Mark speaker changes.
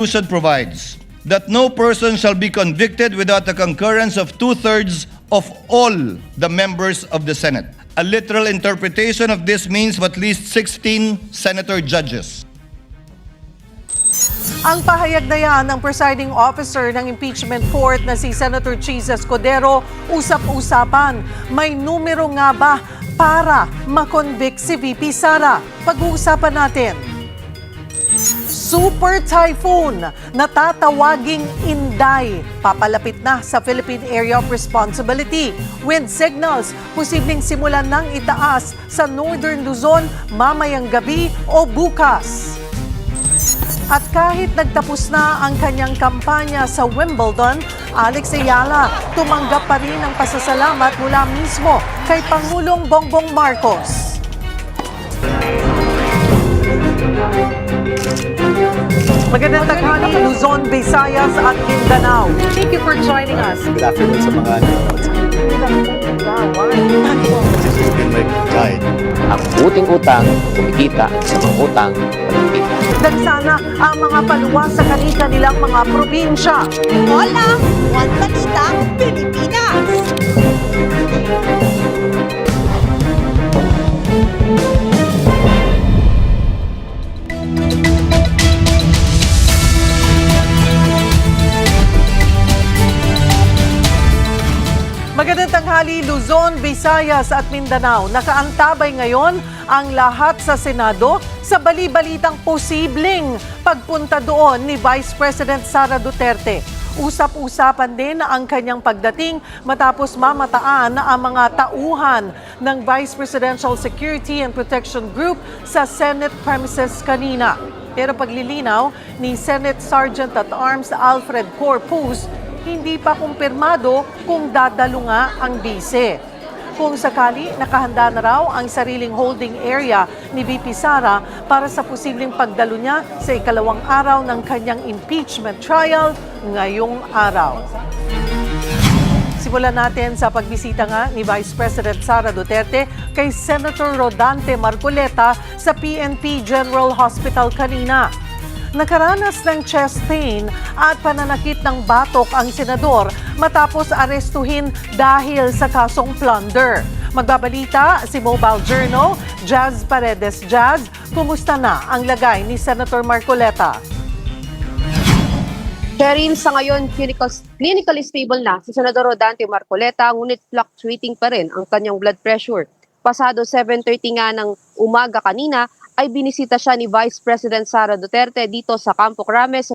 Speaker 1: Constitution provides that no person shall be convicted without the concurrence of 2/3 of all the members of the Senate. A literal interpretation of this means at least 16 senator judges.
Speaker 2: Ang pahayag na yan ng presiding officer ng impeachment court na si Senator Chis Escudero, usap-usapan. May numero nga ba para makonvict si VP Sara? Pag-uusapan natin. Super Typhoon na tatawaging Inday papalapit na sa Philippine Area of Responsibility. Wind signals posibleng simulan ng itaas sa Northern Luzon mamayang gabi o bukas. At kahit nagtapos na ang kanyang kampanya sa Wimbledon, Alex Ayala tumanggap pa rin ng pasasalamat mula mismo kay Pangulong Bongbong Marcos. Magandang tanghali, Luzon, Visayas at Mindanao. Thank you for joining us.
Speaker 3: Good afternoon sa mga nanonood sa This has been my guide.
Speaker 4: Ang uting utang, kumikita sa mga utang, kumikita.
Speaker 2: Dagsana ang mga paluwas sa kanilang mga probinsya.
Speaker 5: Hola! One Balita, Pilipinas!
Speaker 2: Magandang tanghali, Luzon, Visayas at Mindanao. Nakaantabay ngayon ang lahat sa Senado sa bali-balitang posibleng pagpunta doon ni Vice President Sara Duterte. Usap-usapan din ang kanyang pagdating matapos mamataan ang mga tauhan ng Vice Presidential Security and Protection Group sa Senate premises kanina. Pero paglilinaw ni Senate Sergeant at Arms Alfred Corpus, hindi pa kumpirmado kung dadalo nga ang bise. Kung sakali, nakahanda na raw ang sariling holding area ni VP Sara para sa posibleng pagdalo niya sa ikalawang araw ng kanyang impeachment trial ngayong araw. Simulan natin sa pagbisita nga ni Vice President Sara Duterte kay Senator Rodante Marcoleta sa PNP General Hospital kanina. Nakaranas ng chest pain at pananakit ng batok ang senador matapos arestuhin dahil sa kasong plunder. Magbabalita si Mobile Journal, Jazz Paredes. Jazz, kumusta na ang lagay ni Senator Marcoleta?
Speaker 6: Cheryl, sa ngayon, clinically stable na si Senador Rodante Marcoleta, ngunit fluctuating pa rin ang kanyang blood pressure. Pasado 7:30 nga ng umaga kanina, ay binisita siya ni Vice President Sara Duterte dito sa Campo Crame sa